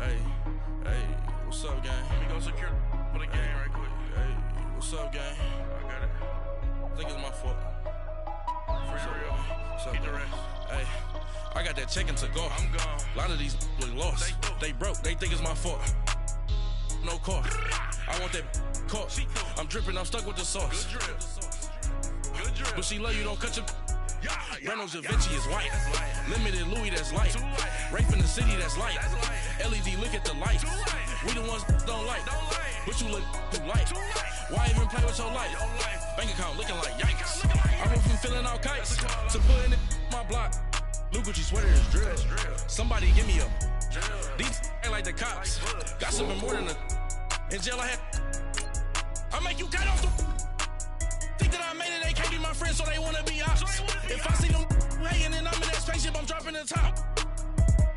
Hey, hey, what's up, gang? Let me go secure for the game right quick. Hey, what's up, gang? I got it. I think it's my fault. For real. What's up, Get the gang? rest. Hey, I got that check and to go. I'm gone. A lot of these look lost. They broke, they think it's my fault. No car. I want that caught. I'm dripping, I'm stuck with the sauce. Good drip. Good drip. But she love you, don't cut your. Yeah, Reynolds Da Vinci is white. That's light. Limited Louis, that's light. Too light. Rape in the city, that's light. That's light. LED, look at the lights. Too light. We the ones don't like. Don't like. But you look too light. Too light. Why even play with your life? Your life. Bank account looking like yikes. Looking like I went from filling out kites That's a to putting it in my block. New Gucci sweater is drill. That's drill. Somebody give me a. Drill. These ain't like the cops. Like Got something more than a. In jail I had. I make you cut off the. Think that I made it, they can't be my friends, so they wanna be ops. If I see them hating and I'm in that spaceship, I'm dropping the top.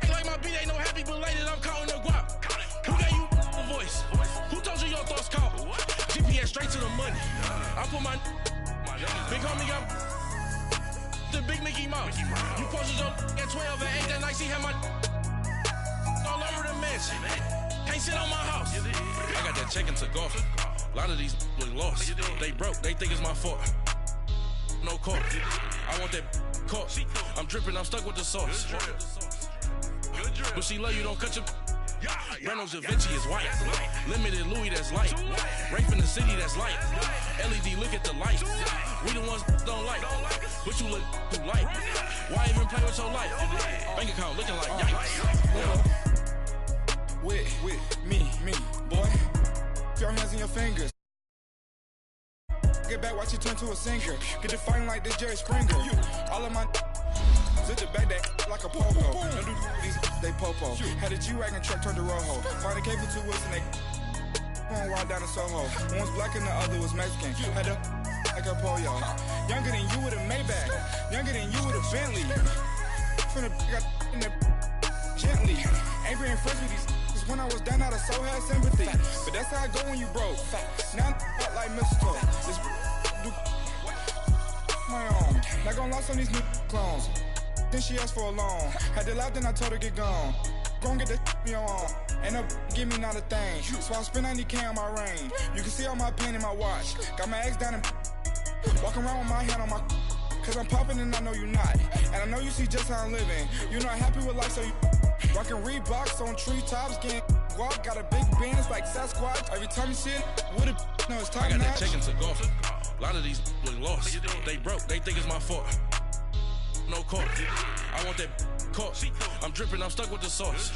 Ain't like my beat ain't no happy, but later I'm counting the guap. Who gave you the voice? Who told you your thoughts count? GPS straight to the money. I put my big homie got the big Mickey Mouse. You posted your at 12 and 8 that night, she had my all over the mansion. Can't sit on my house. I got that check and to go. A lot of these look lost. They broke, they think it's my fault. No car. I want that caught. I'm dripping, I'm stuck with the sauce. Good drip. But she love you, don't cut your. Yeah, Reynolds Da Vinci is white. That's light. Limited Louis, that's light. Too light. Rape in the city, that's light. LED, look at the lights. We the ones don't like. But you look too light. Why even play with your life? Bank account looking like yikes. With me, boy. Your hands in your fingers. Get back, watch you turn to a singer. Get to fighting like this Jerry Springer. All of my zip the back that like a popo. Don't do these, they popo. Had a G-Wagon truck turned to Rojo. Find a cable 2 wheels and they going wild down in Soho. One was black and the other was Mexican. Had a like a pollo. Younger than you with a Maybach. Younger than you with a Bentley. From the got in the gently. Ain't being friends with these. When I was down, I so had sympathy. But that's how I go when you broke. Now I'm like mistletoe. This do my own. Not gonna lie on these new clones. Then she asked for a loan. Had to laugh, then I told her get gone. Gon' get that me on. And up, give me not a thing. So I spend 90K on my range. You can see all my pain in my watch. Got my ex down and walking around with my hand on my. Cause I'm popping and I know you not. And I know you see just how I'm living. You're not happy with life, so you. Rockin' Reeboks on treetops, getting guap, got a big band, it's like Sasquatch. Every time you see it, with a no, it's top I got that notch. check and to go. A lot of these look lost. They broke, they think it's my fault. No car. I want that caught. I'm dripping, I'm stuck with the sauce.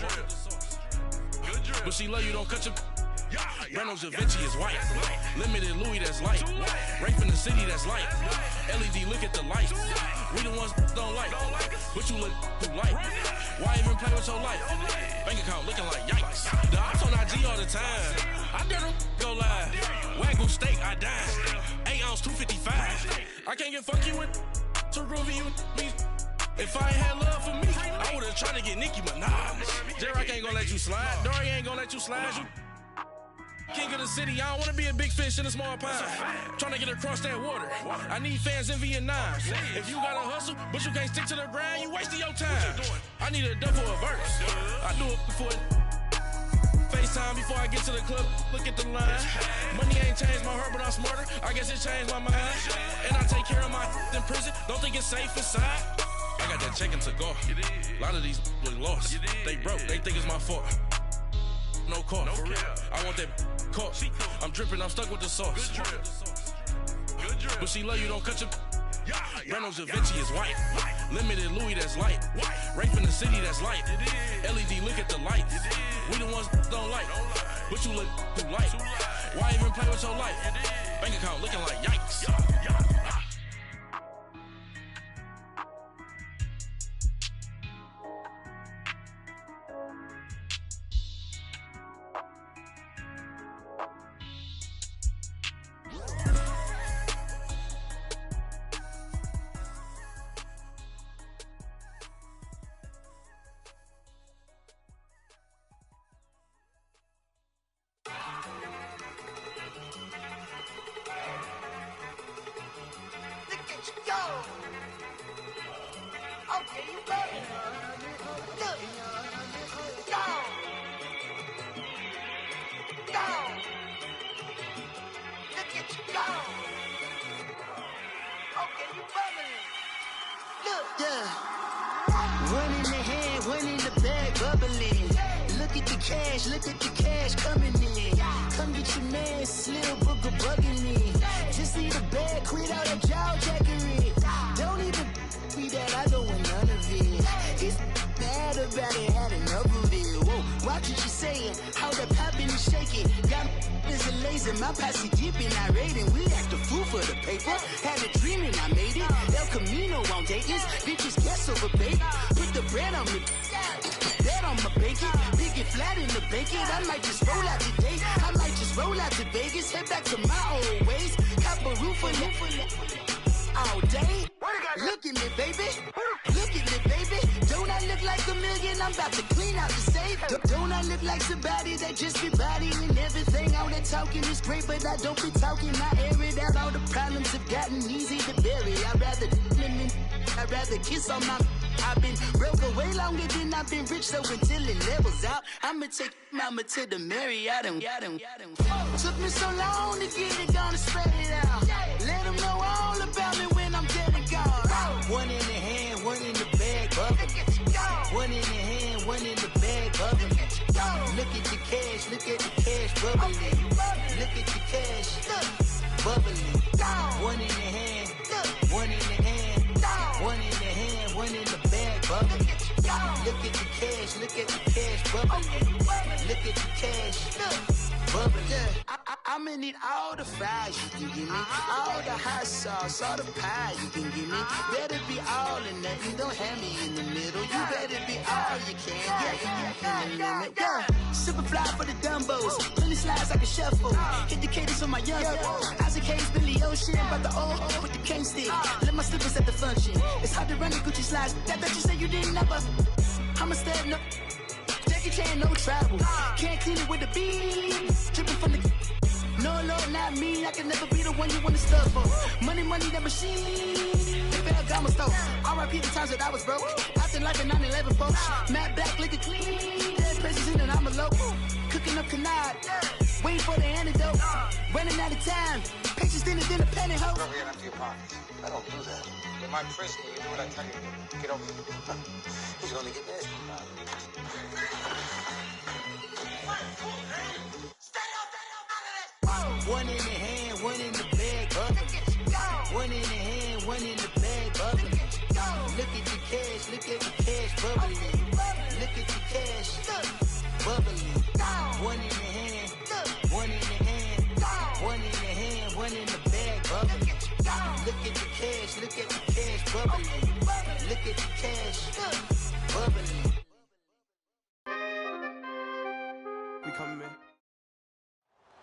Good drip. But she love you, don't cut your. Yeah, Reynolds Da Vinci is white. That's light. Limited Louis, that's light. Too light. Rape in the city, that's light. LED, look at the lights. We the ones don't like. But you look too light. Why even play with your life? Bank account looking like yikes. The ops on IG all the time. I dare them go live. Wagyu steak, I dine. 8 ounce, 255. I can't get funky with to groovy you me. If I ain't had love for me, I would've tried to get Nicki Minaj. Derek ain't gonna let you slide. Dory ain't gonna let you slide. You king of the city, I don't wanna be a big fish in a small pond. Trying to get across that water. I need fans in Vietnam. If you gotta hustle, but you can't stick to the grind, you wasting your time. I need a double a verse. I do it for FaceTime before I get to the club. Look at the line. Money ain't changed my heart, but I'm smarter. I guess it changed my mind. And I take care of my in prison. Don't think it's safe inside. I got that check and to go. A lot of these look lost. They broke, they think it's my fault. No car. I want that caught. I'm dripping, I'm stuck with the sauce. Good drip. But she love you, don't cut your. Yeah, Reynolds Da Vinci is white. Limited Louis, that's light. Rape in the city, that's light. LED, look at the lights. We the ones don't like. But you look too light. Why even play with your life? Bank account looking like yikes. One in the hand, one in the bag, bubbling. Look at the cash coming in. Come get your man, Slim Booker bugging me. Just need a bag, quit all that jaw jackery. Don't even be that, I don't want none of it. It's bad about it, had enough of it. Whoa, watch what you saying, how that poppin' and shaking. Got is a laser, my posse dipping, I raiding. We act a fool for the paper. Had a dream and I made it. El Camino on Dayton's, bitches guess over bait. Put the bread on me. That on my bacon, big it flat in the bacon. I might just roll out today. I might just roll out to Vegas, head back to my old ways. Cop a roof for all day. Look at me, baby. Look at me, baby. Don't I look like a million? I'm about to clean out the safe. Don't I look like somebody that just be bodying everything? All that talking is great, but I don't be talking. I air it out. All the problems have gotten easy to bury. I'd rather kiss on my. I've been broke way longer than I've been rich, so until it levels out, I'ma take mama to the Marriott and took me so long to get it, gonna spread it out. Let them know all about me when I'm dead and gone. One in the hand, one in the bag, bubbling. One in the hand, one in the bag, bubbling. Look at the cash, bubbling. Look at the cash, bubbling. One in the hand, one in the hand, one in the hand, one in the bag, bubbling. Look at the cash, bubbling. Look at the cash, bubbling. I'ma need all the fries you can give me, all the hot sauce, all the pie you can give me. Better be all or nothing, don't have me in the middle. You better be all you can, yeah. Super fly for the Dumbos, plenty slides like a shuffle. Hit the cadence on my young Isaac Hayes, Billy Ocean, about the old with the cane stick. Let my slippers at the function. It's hard to run the Gucci slides. That bet you say you didn't never. I'ma step no. Jackie Chan, no travel. Can't clean it with the beat. Dripping from the. No, Lord, not me. I can never be the one you want to stuff for. Money, that machine. The Ferragamo stove. R.I.P. the times that I was broke. Acting like a 9/11 folks. Matte black, liquor clean. Dead president and I'm a local. Cooking up canard. Waiting for the antidote. Running out of time. Patience thinner than a penny hoe. Don't get empty your pockets. I don't do that. In my prison, you do what I tell you to. Get over it. He's gonna get this. One in the hand, one in the bag, bubbling. One in the hand, one in the bag, bubbling. Look at the cash, bubbling. Look at the cash, bubbling. One in the hand, one in the hand, one in the hand, one in the bag, bubbling. Look at the cash, bubbling. Look at the cash, bubbling. We coming, man.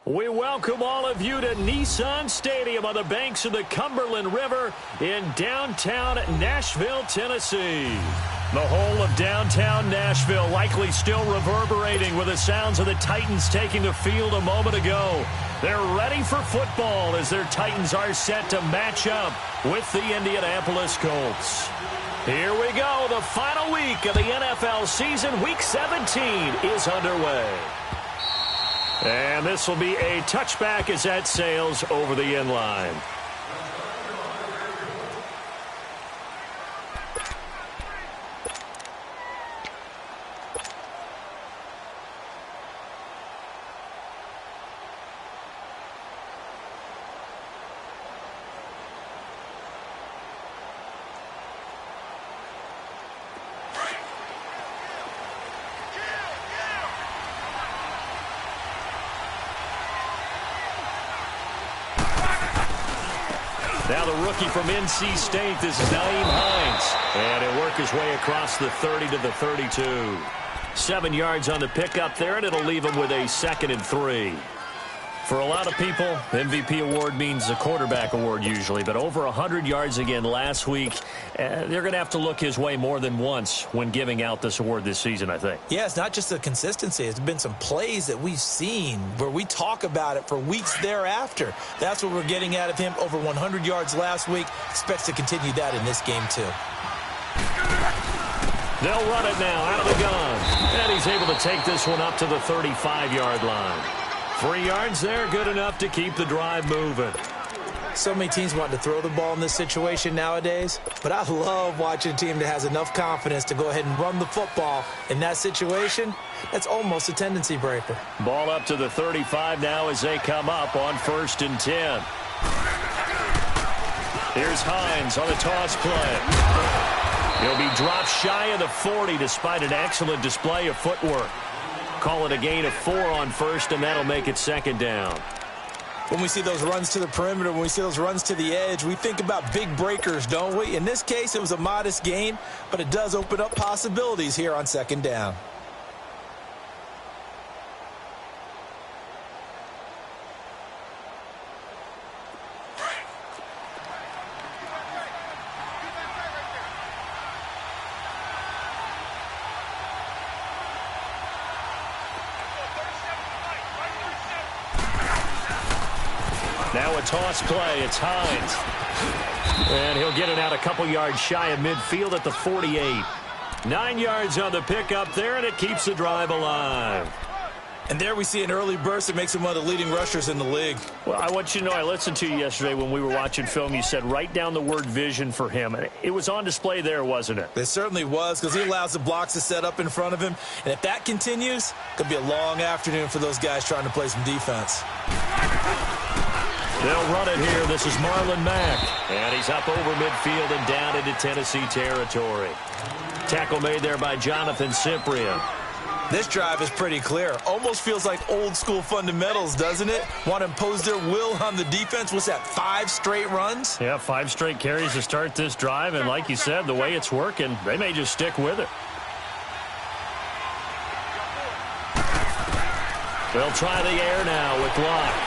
We welcome all of you to Nissan Stadium on the banks of the Cumberland River in downtown Nashville, Tennessee. The whole of downtown Nashville likely still reverberating with the sounds of the Titans taking the field a moment ago. They're ready for football as their Titans are set to match up with the Indianapolis Colts. Here we go. The final week of the NFL season, Week 17, is underway. And this will be a touchback as that sails over the end line. Now the rookie from NC State, this is Nyheim Hines. And he'll work his way across the 30 to the 32. 7 yards on the pickup there, and it'll leave him with a 2nd and 3. For a lot of people, MVP award means a quarterback award usually, but over 100 yards again last week. They're going to have to look his way more than once when giving out this award this season, I think. Yeah, it's not just the consistency. It's been some plays that we've seen where we talk about it for weeks thereafter. That's what we're getting out of him. Over 100 yards last week. Expects to continue that in this game, too. They'll run it now out of the gun. And he's able to take this one up to the 35-yard line. 3 yards there, good enough to keep the drive moving. So many teams want to throw the ball in this situation nowadays, but I love watching a team that has enough confidence to go ahead and run the football. In that situation, that's almost a tendency breaker. Ball up to the 35 now as they come up on 1st and 10. Here's Hines on the toss play. He'll be dropped shy of the 40 despite an excellent display of footwork. Call it a gain of 4 on 1st, and that'll make it 2nd down. When we see those runs to the perimeter, when we see those runs to the edge, we think about big breakers, don't we? In this case, it was a modest gain, but it does open up possibilities here on 2nd down. Now a toss play. It's Hines. And he'll get it out a couple yards shy of midfield at the 48. 9 yards on the pickup there, and it keeps the drive alive. And there we see an early burst that makes him one of the leading rushers in the league. Well, I want you to know, I listened to you yesterday when we were watching film. You said write down the word vision for him. And it was on display there, wasn't it? It certainly was, because he allows the blocks to set up in front of him. And if that continues, it could be a long afternoon for those guys trying to play some defense. They'll run it here. This is Marlon Mack. And he's up over midfield and down into Tennessee territory. Tackle made there by Jonathan Cyprien. This drive is pretty clear. Almost feels like old school fundamentals, doesn't it? Want to impose their will on the defense. What's that, 5 straight runs? Yeah, 5 straight carries to start this drive. And like you said, the way it's working, they may just stick with it. They'll try the air now with Locke.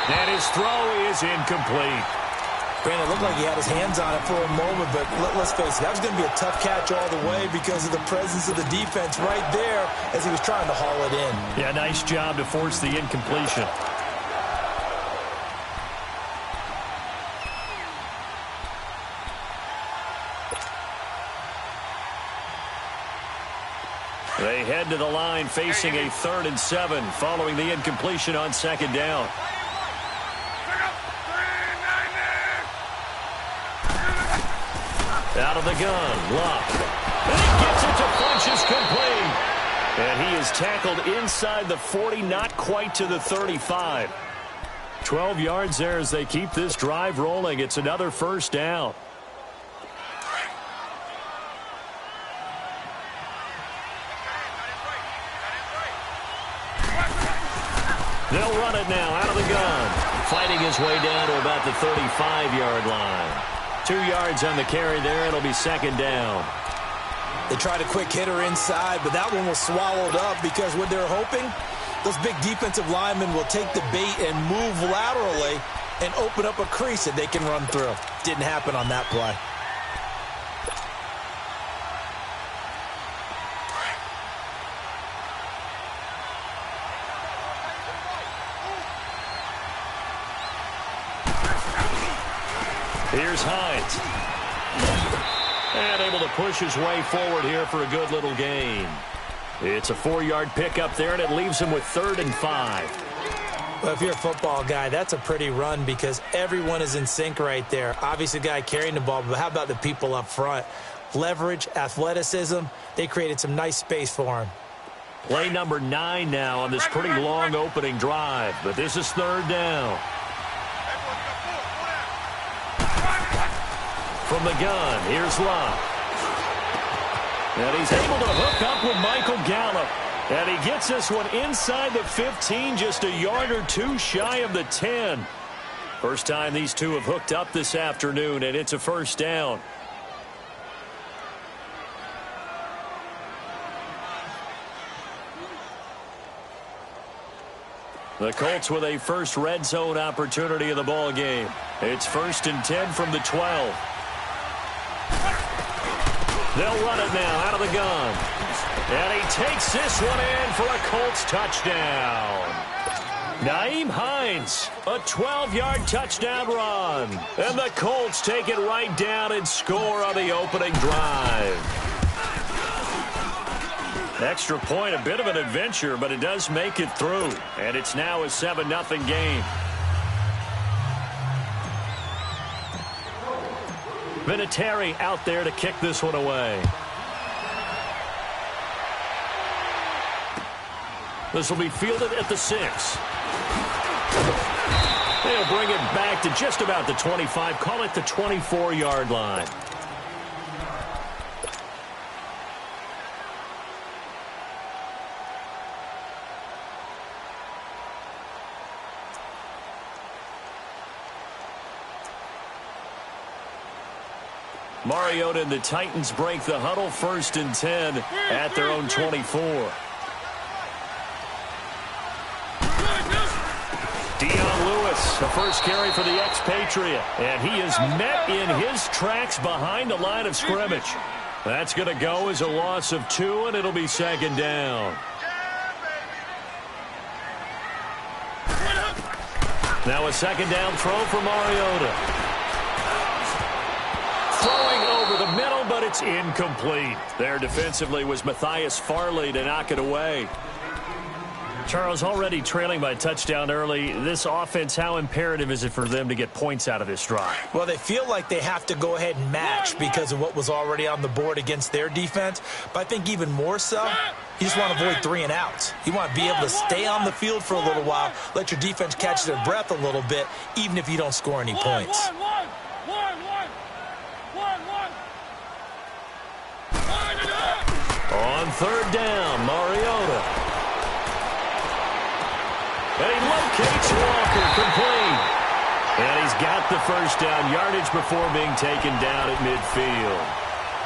And his throw is incomplete. Brandon, it looked like he had his hands on it for a moment, but let's face it, that was going to be a tough catch all the way because of the presence of the defense right there as he was trying to haul it in. Yeah, nice job to force the incompletion. They head to the line facing a 3rd and 7 following the incompletion on 2nd down. Out of the gun, Locke. And he gets it to Funchess complete. And he is tackled inside the 40, not quite to the 35. 12 yards there as they keep this drive rolling. It's another 1st down. They'll run it now out of the gun. Fighting his way down to about the 35-yard line. 2 yards on the carry there. It'll be 2nd down. They tried a quick hitter inside, but that one was swallowed up because what they're hoping, those big defensive linemen will take the bait and move laterally and open up a crease that they can run through. Didn't happen on that play. Here's Hines. And able to push his way forward here for a good little gain. It's a 4-yard pickup there, and it leaves him with 3rd and 5. Well, if you're a football guy, that's a pretty run because everyone is in sync right there. Obviously, the guy carrying the ball, but how about the people up front? Leverage, athleticism, they created some nice space for him. Play number 9 now on this pretty long opening drive, but this is 3rd down. From the gun, here's Locke. And he's able to hook up with Michael Gallup. And he gets this one inside the 15, just a yard or 2 shy of the 10. First time these two have hooked up this afternoon, and it's a 1st down. The Colts with a first red zone opportunity of the ball game. It's 1st and 10 from the 12. They'll run it now out of the gun. And he takes this one in for a Colts touchdown. Nyheim Hines, a 12-yard touchdown run. And the Colts take it right down and score on the opening drive. Extra point, a bit of an adventure, but it does make it through. And it's now a 7-0 game. Vinatieri out there to kick this one away. This will be fielded at the 6. They'll bring it back to just about the 25. Call it the 24-yard line. Mariota and the Titans break the huddle, 1st and 10 at their own 24. Dion Lewis, the first carry for the expatriate, and he is met in his tracks behind the line of scrimmage. That's going to go as a loss of 2, and it'll be 2nd down. Now a 2nd down throw for Mariota. Throwing over the middle, but it's incomplete. There defensively was Matthias Farley to knock it away. Charles, already trailing by a touchdown early. This offense, how imperative is it for them to get points out of this drive? Well, they feel like they have to go ahead and match because of what was already on the board against their defense. But I think even more so, you just want to avoid 3 and outs. You want to be able to stay on the field for a little while, let your defense catch their breath a little bit, even if you don't score any points. On 3rd down, Mariota. And he locates Walker, complete. And he's got the 1st down yardage before being taken down at midfield.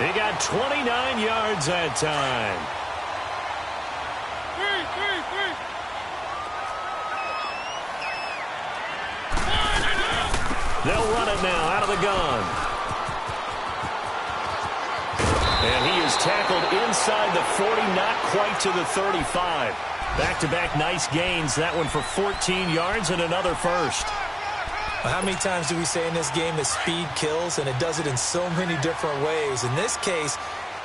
He got 29 yards that time. They'll run it now out of the gun. And he is tackled inside the 40, not quite to the 35. Back-to-back nice gains. That one for 14 yards and another 1st. Well, how many times do we say in this game that speed kills, and it does it in so many different ways? In this case,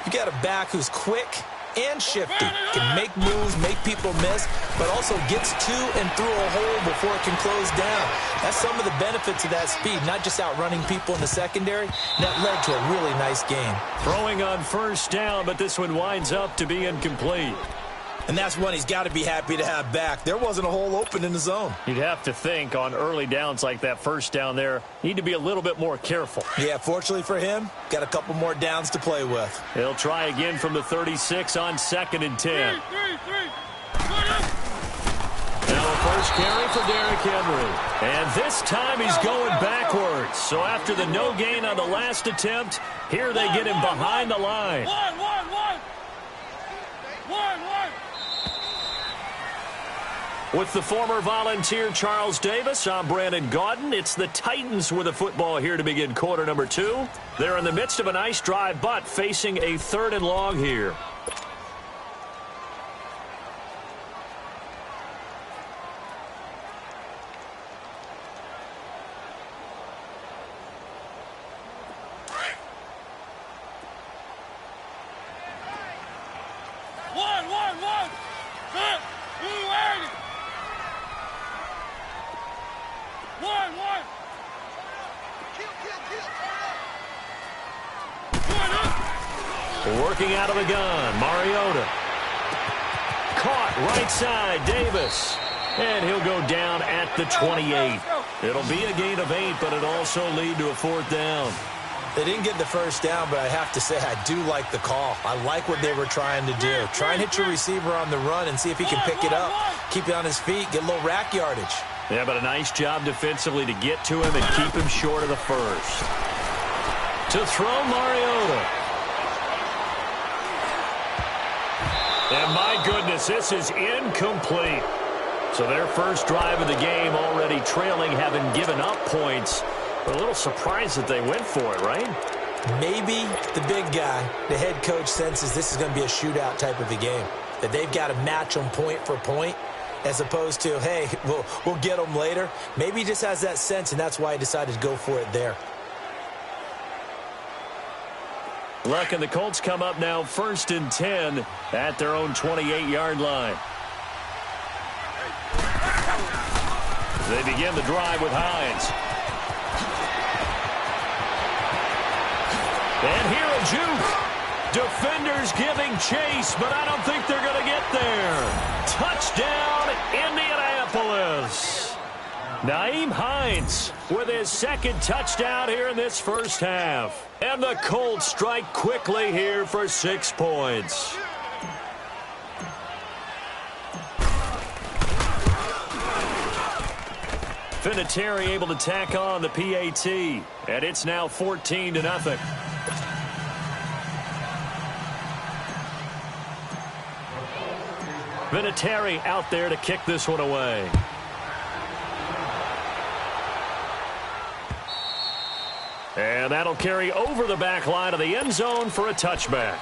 you got a back who's quick and shifty, can make moves, make people miss, but also gets to and through a hole before it can close down. That's some of the benefits of that speed, not just outrunning people in the secondary. That led to a really nice game. Throwing on 1st down, but this one winds up to be incomplete. And that's one he's got to be happy to have back. There wasn't a hole open in the zone. You'd have to think on early downs like that 1st down there, need to be a little bit more careful. Yeah, fortunately for him, got a couple more downs to play with. He'll try again from the 36 on 2nd and 10. Now a 1st carry for Derrick Henry. And this time he's going backwards. So after the no gain on the last attempt, here they get him behind the line. With the former Volunteer Charles Davis, I'm Brandon Gaudin. It's the Titans with the football here to begin quarter number 2. They're in the midst of a nice drive, but facing a 3rd and long here. Working out of the gun, Mariota. Caught right side, Davis. And he'll go down at the 28. It'll be a gain of 8, but it'll also lead to a 4th down. They didn't get the 1st down, but I have to say I do like the call. I like what they were trying to do. Try and hit your receiver on the run and see if he can pick it up. Keep it on his feet, get a little rack yardage. Yeah, but a nice job defensively to get to him and keep him short of the 1st. To throw, Mariota. And my goodness, this is incomplete. So their 1st drive of the game already trailing, having given up points. But a little surprised that they went for it, right? Maybe the big guy, the head coach, senses this is going to be a shootout type of a game. That they've got to match them point for point, as opposed to, hey, we'll get them later. Maybe he just has that sense, and that's why he decided to go for it there. Luck and the Colts come up now 1st and 10 at their own 28-yard line. They begin the drive with Hines. And here a juke. Defenders giving chase, but I don't think they're going to get there. Touchdown, Indianapolis. Nyheim Hines with his second touchdown here in this first half. And the Colts strike quickly here for 6 points. Vinatieri able to tack on the PAT, and it's now 14-0. Vinatieri out there to kick this one away. And that'll carry over the back line of the end zone for a touchback.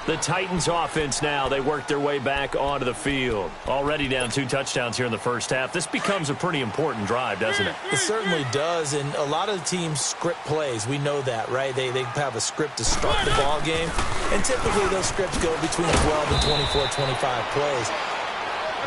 The Titans offense now, they work their way back onto the field. Already down 2 touchdowns here in the first half. This becomes a pretty important drive, doesn't it? It certainly does, and a lot of the teams script plays. We know that, right? They have a script to start the ball game, and typically those scripts go between 12 and 24, 25 plays.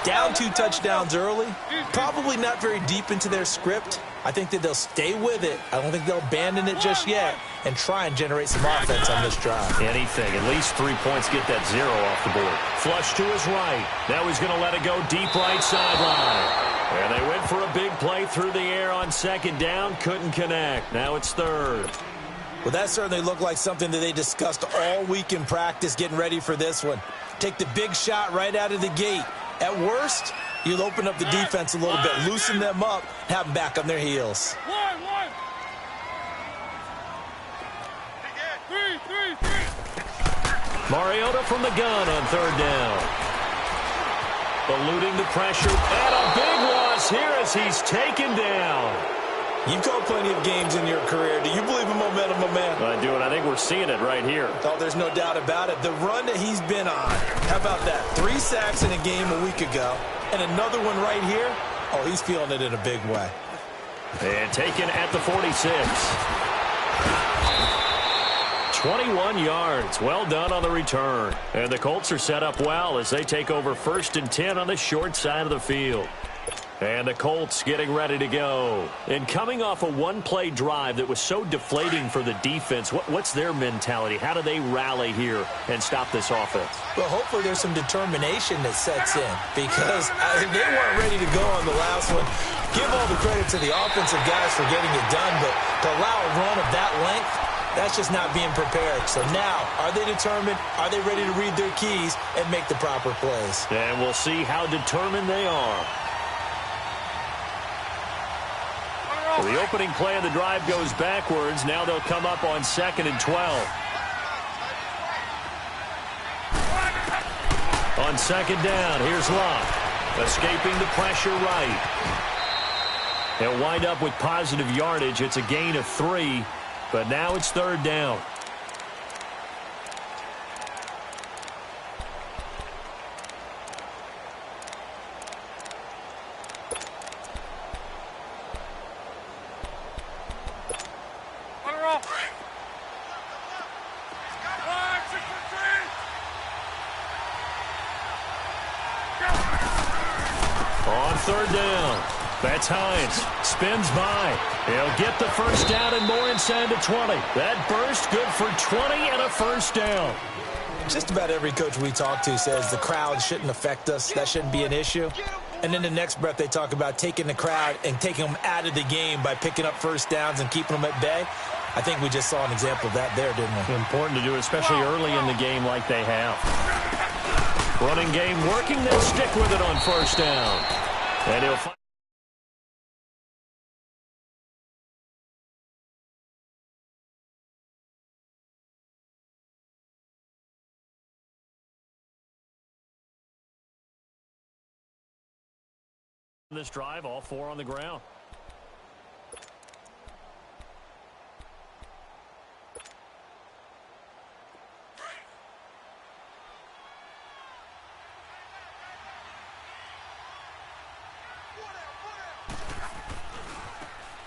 Down 2 touchdowns early, probably not very deep into their script. I think that they'll stay with it. I don't think they'll abandon it just yet and try and generate some offense on this drive. Anything. At least 3 points, get that 0 off the board. Flush to his right. Now he's going to let it go deep right sideline. And they went for a big play through the air on second down. Couldn't connect. Now it's third. Well, that certainly looked like something that they discussed all week in practice getting ready for this one. Take the big shot right out of the gate. At worst, you'll open up the defense a little bit, loosen them up, have them back on their heels. Mariota from the gun on third down. Eluding the pressure, and a big loss here as he's taken down. You've called plenty of games in your career. Do you believe in momentum, my man? I do, and I think we're seeing it right here. Oh, there's no doubt about it. The run that he's been on, how about that? 3 sacks in a game a week ago, and another one right here. Oh, he's feeling it in a big way. And taken at the 46. 21 yards. Well done on the return. And the Colts are set up well as they take over 1st and 10 on the short side of the field. And the Colts getting ready to go. And coming off a 1-play drive that was so deflating for the defense, what's their mentality? How do they rally here and stop this offense? Well, hopefully there's some determination that sets in because they weren't ready to go on the last one. Give all the credit to the offensive guys for getting it done, but to allow a run of that length, that's just not being prepared. So now, are they determined? Are they ready to read their keys and make the proper plays? And we'll see how determined they are. The opening play of the drive goes backwards. Now they'll come up on 2nd and 12. On 2nd down, here's Luck. Escaping the pressure right. They'll wind up with positive yardage. It's a gain of 3, but now it's 3rd down. On 3rd down, that's Hines. Spins by. He'll get the 1st down and more inside the 20. That burst good for 20 and a 1st down. Just about every coach we talk to says the crowd shouldn't affect us. That shouldn't be an issue. And then the next breath they talk about taking the crowd and taking them out of the game by picking up 1st downs and keeping them at bay. I think we just saw an example of that there, didn't we? Important to do, especially early in the game like they have. Running game working, they'll stick with it on 1st down. And he'll find this drive, all 4 on the ground.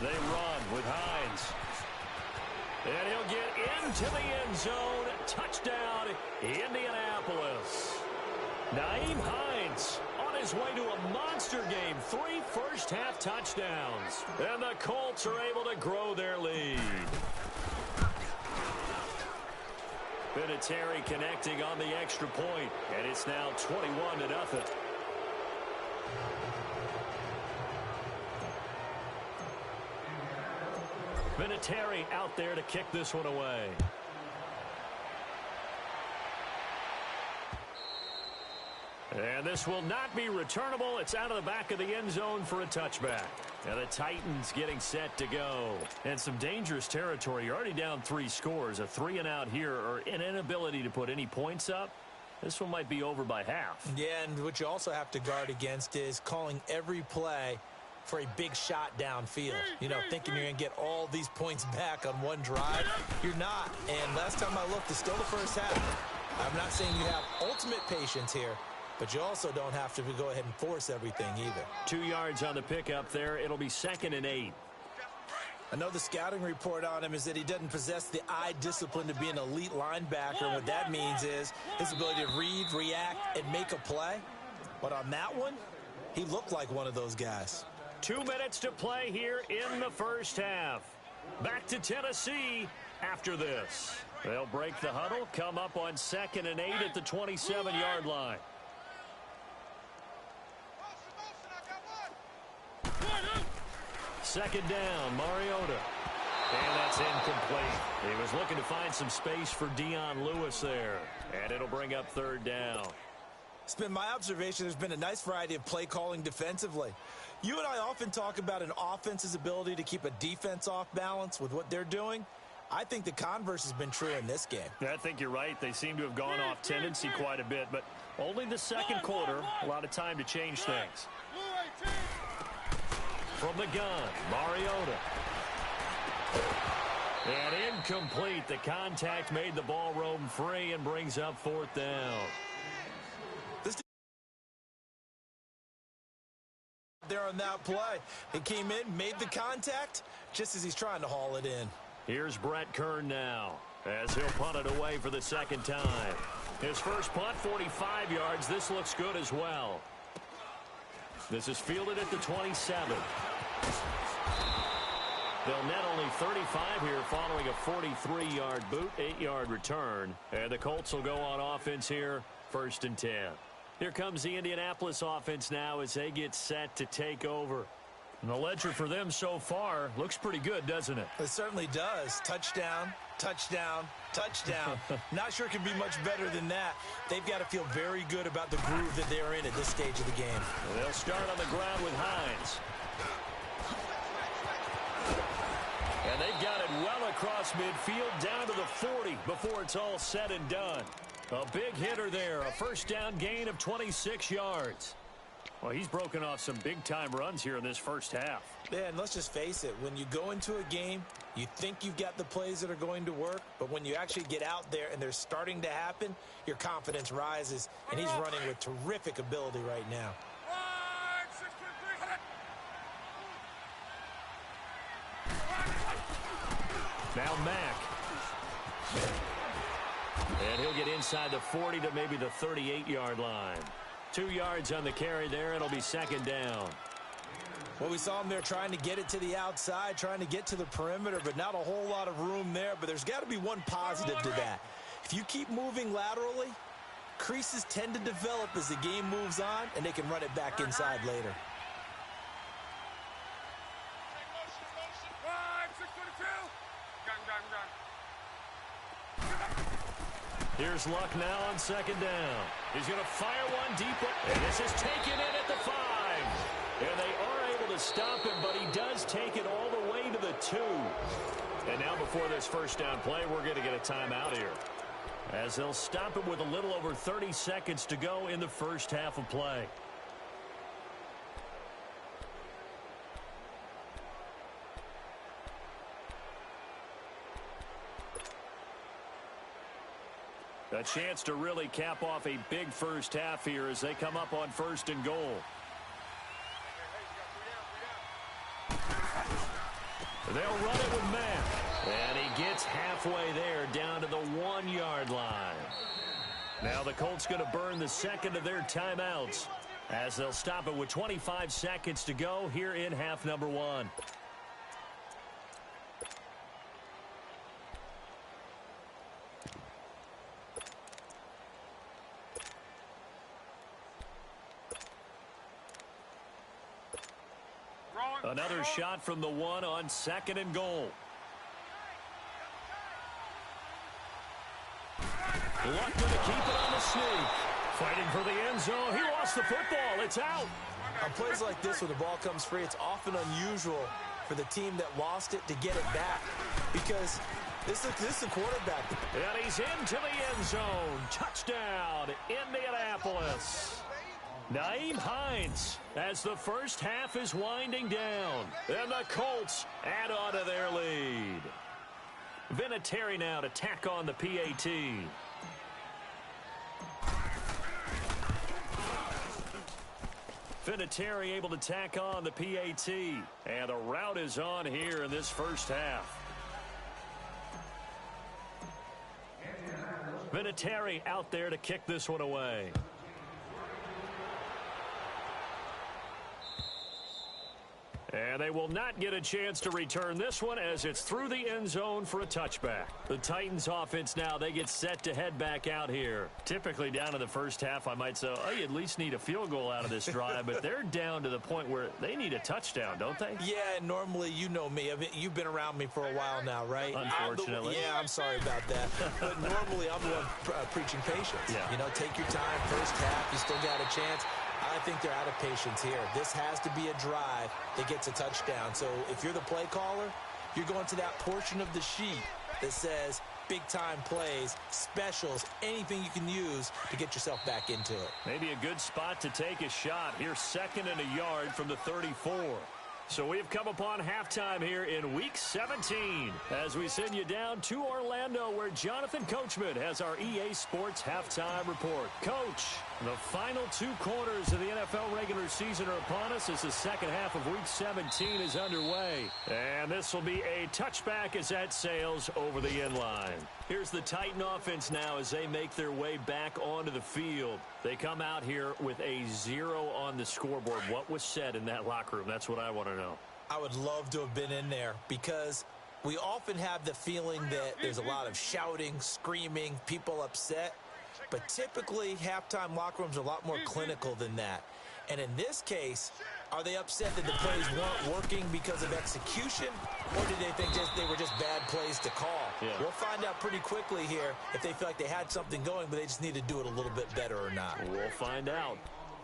They run with Hines. And he'll get into the end zone. Touchdown, Indianapolis. Nyheim Hines on his way to a monster game. 3 first-half touchdowns. And the Colts are able to grow their lead. Vinatieri connecting on the extra point, and it's now 21-0. Vinatieri out there to kick this one away. And this will not be returnable. It's out of the back of the end zone for a touchback. And the Titans getting set to go. And some dangerous territory. You're already down 3 scores. A 3-and-out here, or an inability to put any points up. This one might be over by half. Yeah, and what you also have to guard against is calling every play for a big shot downfield. You know, thinking you're going to get all these points back on one drive. You're not. And last time I looked, it's still the first half. I'm not saying you have ultimate patience here, but you also don't have to go ahead and force everything either. 2 yards on the pickup there. It'll be 2nd and 8. Another scouting report on him is that he doesn't possess the eye discipline to be an elite linebacker. And what that means is his ability to read, react, and make a play. But on that one, he looked like one of those guys. 2 minutes to play here in the first half. Back to Tennessee after this. They'll break the huddle, come up on 2nd and 8 at the 27-yard line. Second down, Mariota. And that's incomplete. He was looking to find some space for Dion Lewis there. And it'll bring up 3rd down. It's been my observation there's been a nice variety of play calling defensively. You and I often talk about an offense's ability to keep a defense off balance with what they're doing. I think the converse has been true in this game. I think you're right. They seem to have gone off tendency quite a bit, but only the second quarter, a lot of time to change things. From the gun, Mariota. And incomplete. The contact made the ball roam free and brings up 4th down. There on that play. He came in, made the contact, just as he's trying to haul it in. Here's Brett Kern now, as he'll punt it away for the 2nd time. His first punt, 45 yards. This looks good as well. This is fielded at the 27. They'll net only 35 here following a 43-yard boot, 8-yard return. And the Colts will go on offense here, 1st and 10. Here comes the Indianapolis offense now as they get set to take over. And the ledger for them so far looks pretty good, doesn't it? It certainly does. Touchdown, touchdown, touchdown. Not sure it can be much better than that. They've got to feel very good about the groove that they're in at this stage of the game. Well, they'll start on the ground with Hines. And they've got it well across midfield down to the 40 before it's all said and done. A big hitter there, a 1st down gain of 26 yards. Well, he's broken off some big-time runs here in this first half. Yeah, and let's just face it. When you go into a game, you think you've got the plays that are going to work, but when you actually get out there and they're starting to happen, your confidence rises, and he's running with terrific ability right now. Now Mack. And he'll get inside the 40 to maybe the 38-yard line. 2 yards on the carry there. It'll be 2nd down. Well, we saw him there trying to get it to the outside, trying to get to the perimeter, but not a whole lot of room there. But there's got to be one positive to that. If you keep moving laterally, creases tend to develop as the game moves on, and they can run it back inside later. Here's Luck now on 2nd down. He's going to fire one deep. And this is taken in at the 5. And they are able to stop him, but he does take it all the way to the 2. And now before this 1st down play, we're going to get a timeout here, as they'll stop him with a little over 30 seconds to go in the first half of play. A chance to really cap off a big first half here as they come up on 1st and goal. They'll run it with Mack. And he gets halfway there down to the 1-yard line. Now the Colts going to burn the 2nd of their timeouts as they'll stop it with 25 seconds to go here in half number 1. Another shot from the one on 2nd and goal. Luckman to keep it on the sneak. Fighting for the end zone. He lost the football. It's out. On plays like this where the ball comes free, it's often unusual for the team that lost it to get it back because this is the quarterback. And he's into the end zone. Touchdown, Indianapolis. Nyheim Hines as the first half is winding down. And the Colts add on to their lead. Vinatieri now to tack on the PAT. Vinatieri able to tack on the PAT. And the route is on here in this first half. Vinatieri out there to kick this one away. And they will not get a chance to return this one as it's through the end zone for a touchback. The Titans offense now, they get set to head back out here. Typically down in the first half, I might say, oh, you at least need a field goal out of this drive, but they're down to the point where they need a touchdown, don't they? Yeah, and normally, you know me. I mean, you've been around me for a while now, right? Unfortunately. I'm sorry about that. But normally, I'm the one preaching patience. Yeah. You know, take your time, first half, you still got a chance. I think they're out of patience here. This has to be a drive that gets a touchdown. So if you're the play caller, you're going to that portion of the sheet that says big-time plays, specials, anything you can use to get yourself back into it. Maybe a good spot to take a shot. Here's 2nd and a yard from the 34. So we've come upon halftime here in Week 17 as we send you down to Orlando where Jonathan Coachman has our EA Sports Halftime Report. Coach, the final 2 quarters of the NFL regular season are upon us as the second half of Week 17 is underway. And this will be a touchback as that sails over the end line. Here's the Titan offense now as they make their way back onto the field. They come out here with a 0 on the scoreboard. What was said in that locker room? That's what I want to know. I would love to have been in there because we often have the feeling that there's a lot of shouting, screaming, people upset. But typically, halftime locker rooms are a lot more clinical than that. And in this case, are they upset that the plays weren't working because of execution? Or did they think they were just bad plays to call? Yeah. We'll find out pretty quickly here if they feel like they had something going, but they just need to do it a little bit better or not. We'll find out.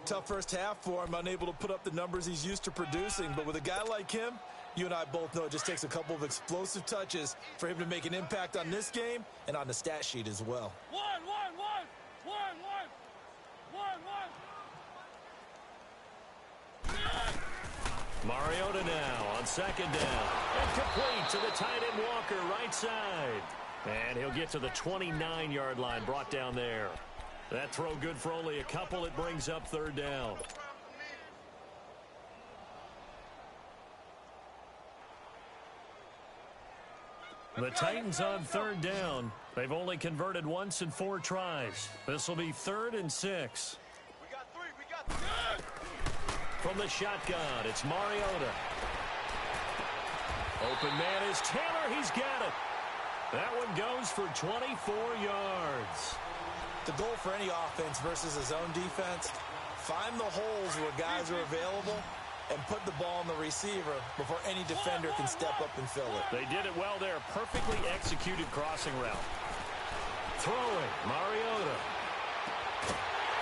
Tough first half for him, unable to put up the numbers he's used to producing. But with a guy like him, you and I both know it just takes a couple of explosive touches for him to make an impact on this game and on the stat sheet as well. Mariota now on 2nd down. And complete to the tight end Walker, right side. And he'll get to the 29-yard line, brought down there. That throw good for only a couple. It brings up 3rd down. The Titans on 3rd down. They've only converted once in 4 tries. This will be 3rd and 6. From the shotgun, it's Mariota. Open man is Taylor. He's got it. That one goes for 24 yards. The goal for any offense versus a zone defense, find the holes where guys are available and put the ball on the receiver before any defender can step up and fill it. They did it well there. Perfectly executed crossing route. Throwing, Mariota.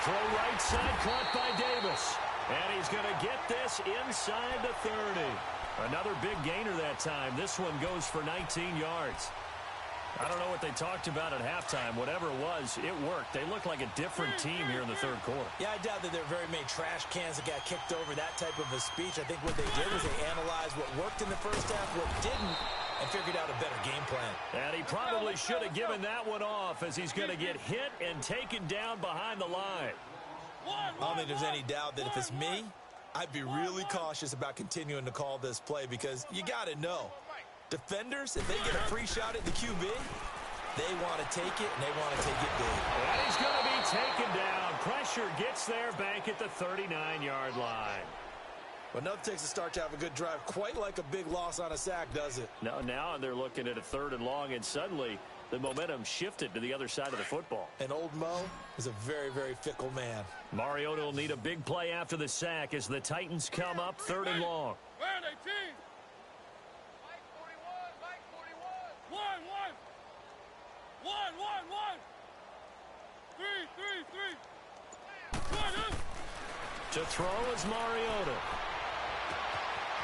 Throw right side, caught by Davis. And he's going to get this inside the 30. Another big gainer that time. This one goes for 19 yards. I don't know what they talked about at halftime. Whatever it was, it worked. They look like a different team here in the 3rd quarter. Yeah, I doubt that there are very many trash cans that got kicked over, that type of a speech. I think what they did was they analyzed what worked in the first half, what didn't, and figured out a better game plan. And he probably should have given that one off as he's going to get hit and taken down behind the line. I don't think there's any doubt that if it's me, I'd be really cautious about continuing to call this play because you got to know. Defenders, if they get a free shot at the QB, they want to take it, and they want to take it big. And he's going to be taken down. Pressure gets there back at the 39-yard line. But nothing takes a start to have a good drive. Quite like a big loss on a sack, does it? Now they're looking at a 3rd and long, and suddenly the momentum shifted to the other side of the football. And old Mo is a very, very fickle man. Mariota will need a big play after the sack as the Titans come up 3rd and long. To throw is Mariota.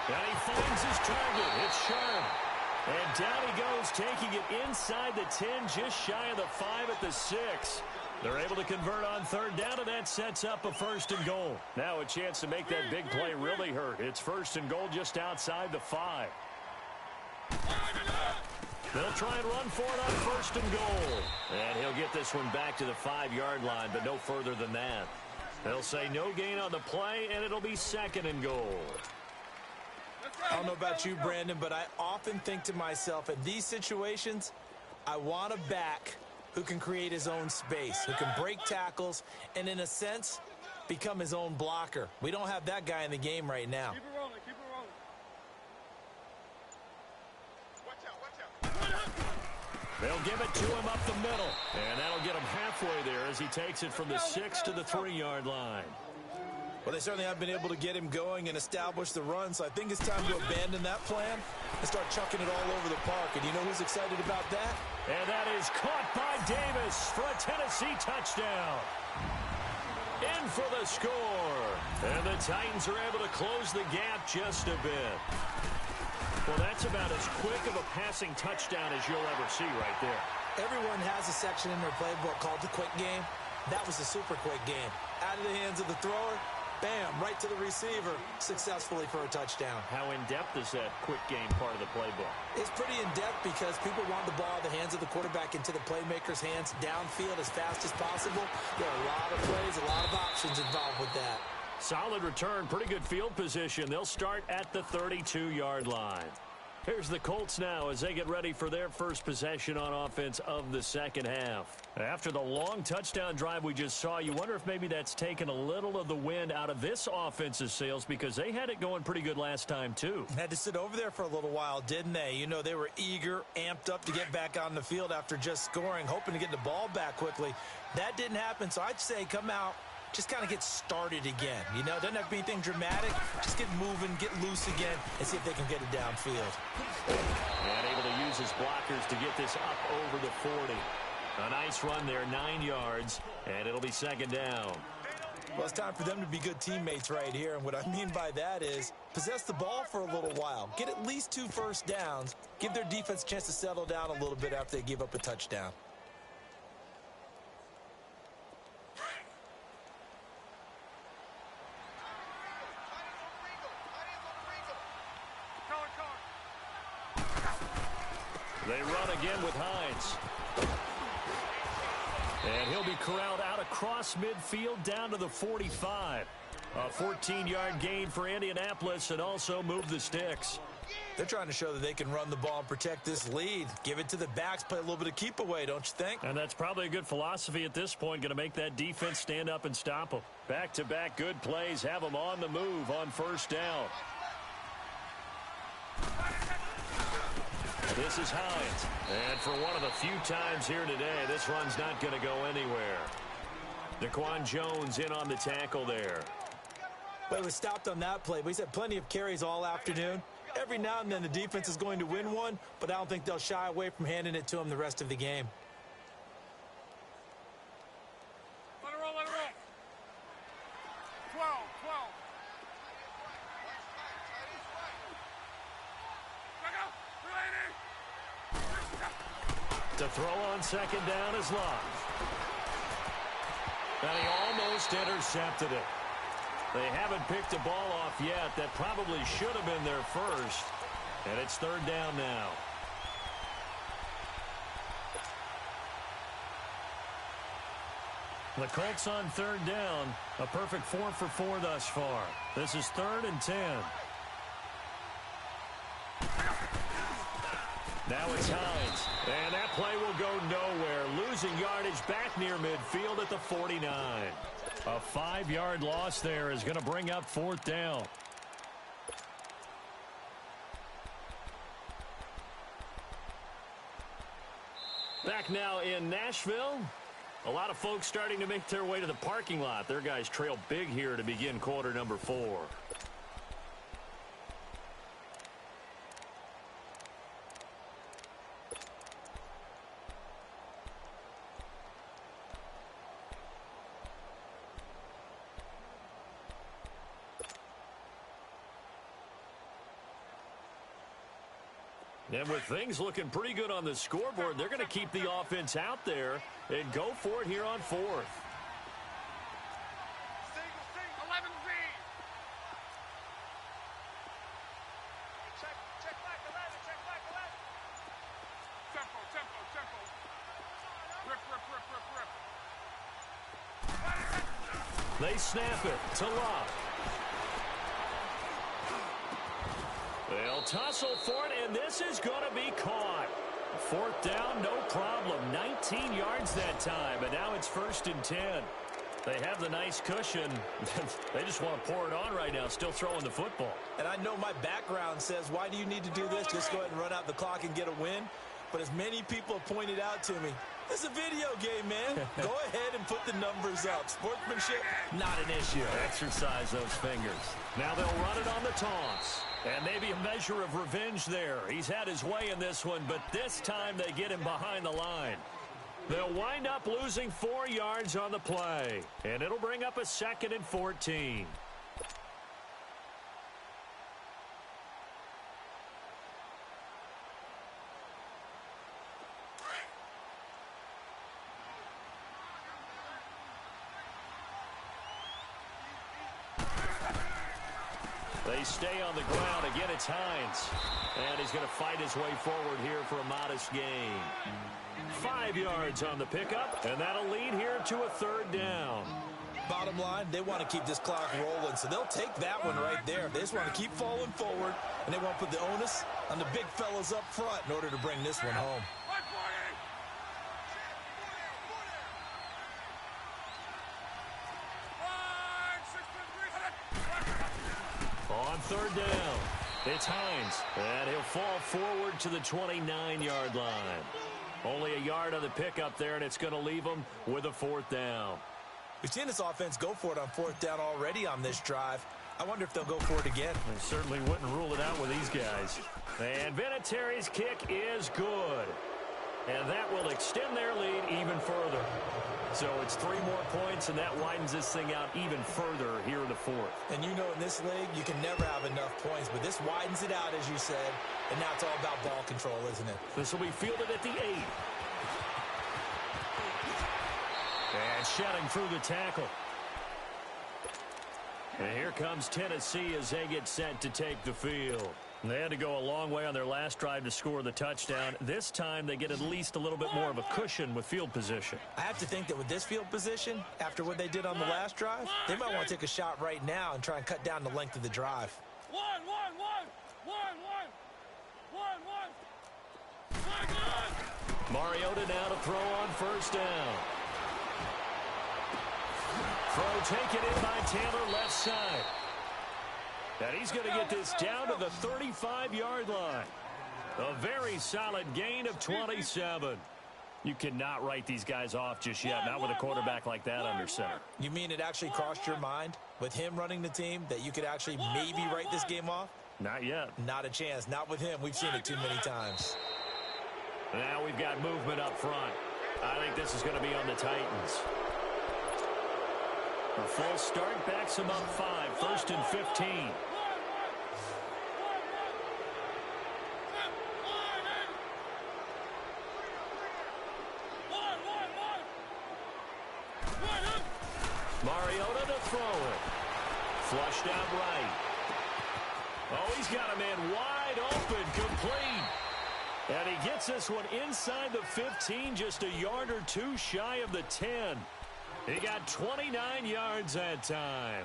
And he finds his target. It's Sharp. And down he goes, taking it inside the 10, just shy of the 5 at the 6. They're able to convert on third down, and that sets up a 1st and goal. Now a chance to make that big play really hurt. It's 1st and goal just outside the 5. They'll try and run for it on 1st and goal. And he'll get this one back to the 5-yard line, but no further than that. They'll say no gain on the play, and it'll be 2nd and goal. I don't know about you, Brandon, but I often think to myself, in these situations, I want a back who can create his own space, who can break tackles, and in a sense, become his own blocker. We don't have that guy in the game right now. Keep it rolling, keep it rolling. They'll give it to him up the middle, and that'll get him halfway there as he takes it from the 6 to the 3-yard line. Well, they certainly have been able to get him going and establish the run, so I think it's time to abandon that plan and start chucking it all over the park. And you know who's excited about that? And that is caught by Davis for a Tennessee touchdown. In for the score. And the Titans are able to close the gap just a bit. Well, that's about as quick of a passing touchdown as you'll ever see right there. Everyone has a section in their playbook called the quick game. That was a super quick game. Out of the hands of the thrower, bam, right to the receiver, successfully for a touchdown. How in-depth is that quick game part of the playbook? It's pretty in-depth because people want the ball out of the hands of the quarterback into the playmaker's hands downfield as fast as possible. There are a lot of plays, a lot of options involved with that. Solid return, pretty good field position. They'll start at the 32-yard line. Here's the Colts now as they get ready for their first possession on offense of the second half. After the long touchdown drive we just saw, you wonder if maybe that's taken a little of the wind out of this offense's sails because they had it going pretty good last time too. Had to sit over there for a little while, didn't they? You know, they were eager, amped up to get back on the field after just scoring, hoping to get the ball back quickly. That didn't happen, so I'd say come out, just kind of get started again. You know, doesn't have to be anything dramatic. Just get moving, get loose again, and see if they can get it downfield. And able to use his blockers to get this up over the 40. A nice run there, 9 yards, and it'll be second down. Well, it's time for them to be good teammates right here, and what I mean by that is possess the ball for a little while. Get at least 2 first downs. Give their defense a chance to settle down a little bit after they give up a touchdown. They run again with Hines. And he'll be corralled out across midfield down to the 45. A 14-yard gain for Indianapolis and also move the sticks. They're trying to show that they can run the ball and protect this lead. Give it to the backs, play a little bit of keep away, don't you think? And that's probably a good philosophy at this point, going to make that defense stand up and stop them. Back-to-back good plays, have them on the move on first down. This is Hines. And for one of the few times here today, this run's not going to go anywhere. Daquan Jones in on the tackle there. Well, he was stopped on that play, but he's had plenty of carries all afternoon. Every now and then the defense is going to win one, but I don't think they'll shy away from handing it to him the rest of the game. Let it roll, let it roll. 12. To throw on second down is Love. And he almost intercepted it. They haven't picked the ball off yet. That probably should have been their first. And it's third down now. The Colts on third down. A perfect 4 for 4 thus far. This is 3rd and 10. Now it's Hines. And that play will go nowhere. Losing yardage back near midfield at the 49. A 5-yard loss there is going to bring up 4th down. Back now in Nashville. A lot of folks starting to make their way to the parking lot. Their guys trail big here to begin quarter number 4. And with things looking pretty good on the scoreboard, they're going to keep the offense out there and go for it here on fourth. 11 V. Tempo. Rip. They snap it to Locke. They'll tussle for it, and this is going to be caught. Fourth down, no problem. 19 yards that time, and now it's 1st and 10. They have the nice cushion. They just want to pour it on right now, still throwing the football. And I know my background says, why do you need to do this? Just go ahead and run out the clock and get a win. But as many people have pointed out to me, it's a video game, man. Go ahead and put the numbers up. Sportsmanship, not an issue. Exercise those fingers. Now they'll run it on the taunts. And maybe a measure of revenge there. He's had his way in this one, but this time they get him behind the line. They'll wind up losing 4 yards on the play. And it'll bring up a 2nd and 14. They stay on the ground. Again, it's Hines. And he's going to fight his way forward here for a modest gain. 5 yards on the pickup, and that'll lead here to a 3rd down. Bottom line, they want to keep this clock rolling, so they'll take that one right there. They just want to keep falling forward, and they want to put the onus on the big fellas up front in order to bring this one home. On 3rd down, it's Hines, and he'll fall forward to the 29-yard line. Only a yard on the pickup there, and it's going to leave them with a 4th down. We've seen this offense go for it on 4th down already on this drive. I wonder if they'll go for it again. They certainly wouldn't rule it out with these guys. And Vinatieri's kick is good. And that will extend their lead even further. So it's 3 more points, and that widens this thing out even further here in the 4th. And you know in this league, you can never have enough points, but this widens it out, as you said. And now it's all about ball control, isn't it? This will be fielded at the 8. And shedding through the tackle. And here comes Tennessee as they get set to take the field. They had to go a long way on their last drive to score the touchdown. This time they get at least a little bit more of a cushion with field position. I have to think that with this field position, after what they did on the last drive, they might want to take a shot right now and try and cut down the length of the drive. Mariota now to throw on 1st down. Throw taken in by Taylor left side. And he's going to get this down to the 35-yard line. A very solid gain of 27. You cannot write these guys off just yet, not with a quarterback like that under center. You mean it actually crossed your mind with him running the team that you could actually maybe write this game off? Not yet. Not a chance. Not with him. We've seen it too many times. Now we've got movement up front. I think this is going to be on the Titans. A full start backs them up 5, 1st and 15. Mariota to throw it. Flushed out right. Oh, he's got a man wide open, complete. And he gets this one inside the 15, just a yard or 2 shy of the 10. He got 29 yards that time.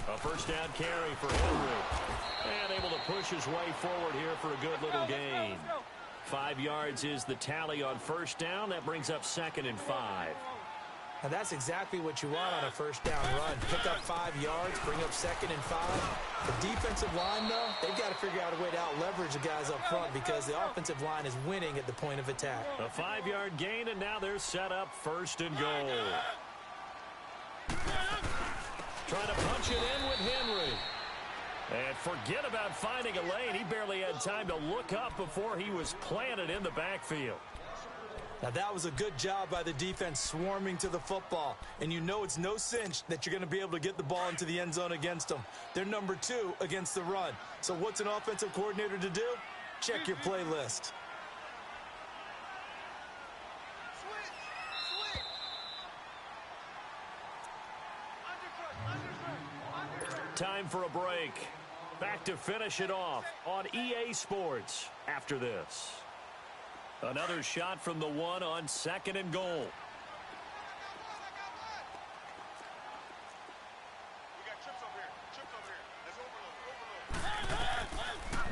A 1st down carry for Henry. And able to push his way forward here for a good little gain. 5 yards is the tally on 1st down. That brings up 2nd and 5. And that's exactly what you want on a 1st down run. Pick up 5 yards, bring up 2nd and 5. The defensive line, though, they've got to figure out a way to out-leverage the guys up front because the offensive line is winning at the point of attack. A 5-yard gain, and now they're set up 1st and goal. Trying to punch it in with Henry. And forget about finding a lane. He barely had time to look up before he was planted in the backfield. Now, that was a good job by the defense swarming to the football. And you know it's no cinch that you're going to be able to get the ball into the end zone against them. They're number 2 against the run. So what's an offensive coordinator to do? Check your playlist. Time for a break. Back to finish it off on EA Sports after this. Another shot from the 1 on 2nd and goal.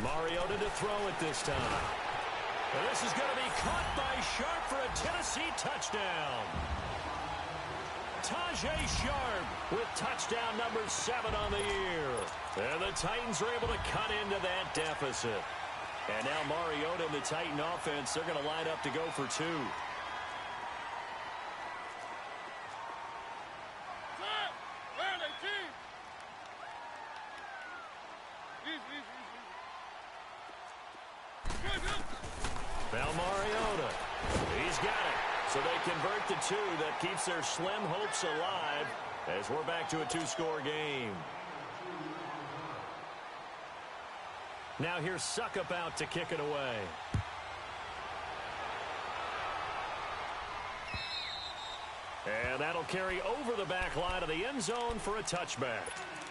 Mariota to throw it this time. And this is going to be caught by Sharp for a Tennessee touchdown. Tajay Sharp with touchdown number 7 on the year. And the Titans are able to cut into that deficit. And now Mariota and the Titan offense, they're going to line up to go for 2. Now Mariota, he's got it. So they convert the 2. That keeps their slim hopes alive as we're back to a 2-score game. Now here's Suckup out to kick it away. And that'll carry over the back line of the end zone for a touchback.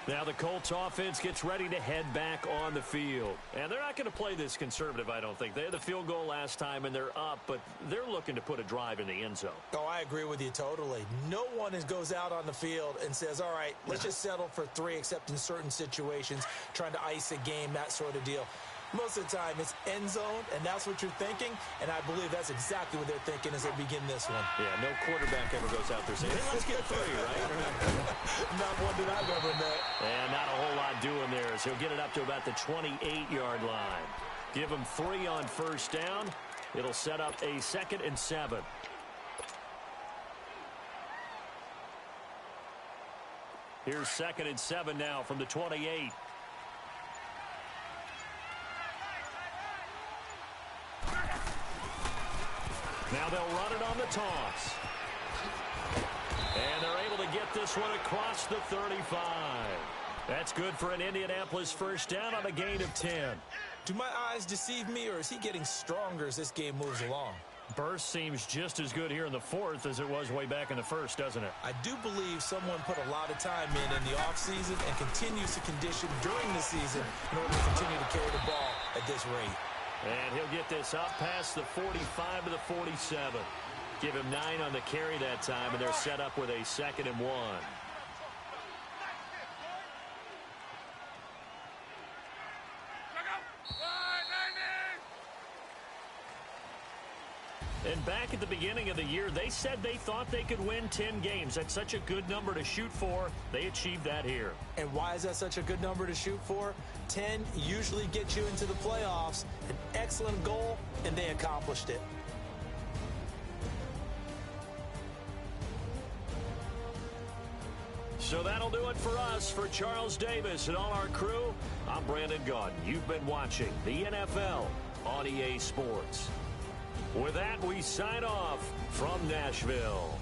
Now the Colts offense gets ready to head back on the field. And they're not going to play this conservative, I don't think. They had the field goal last time, and they're up, but they're looking to put a drive in the end zone. Oh, I agree with you totally. No one goes out on the field and says, all right, let's just settle for 3, except in certain situations, trying to ice a game, that sort of deal. Most of the time, it's end zone, and that's what you're thinking, and I believe that's exactly what they're thinking as they begin this one. Yeah, no quarterback ever goes out there saying, hey, let's get 3, right? Not one that I've ever met. And not a whole lot doing there, so he'll get it up to about the 28-yard line. Give him 3 on first down. It'll set up a 2nd and 7. Here's 2nd and 7 now from the 28. Now they'll run it on the toss. And they're able to get this one across the 35. That's good for an Indianapolis first down on a gain of 10. Do my eyes deceive me, or is he getting stronger as this game moves along? Burst seems just as good here in the 4th as it was way back in the 1st, doesn't it? I do believe someone put a lot of time in the offseason and continues to condition during the season in order to continue to carry the ball at this rate. And he'll get this up past the 45 to the 47. Give him 9 on the carry that time, and they're set up with a 2nd and 1. And back at the beginning of the year, they said they thought they could win 10 games. That's such a good number to shoot for. They achieved that here. And why is that such a good number to shoot for? 10 usually gets you into the playoffs. An excellent goal, and they accomplished it. So that'll do it for us. For Charles Davis and all our crew, I'm Brandon Gaudin. You've been watching the NFL on EA Sports. With that, we sign off from Nashville.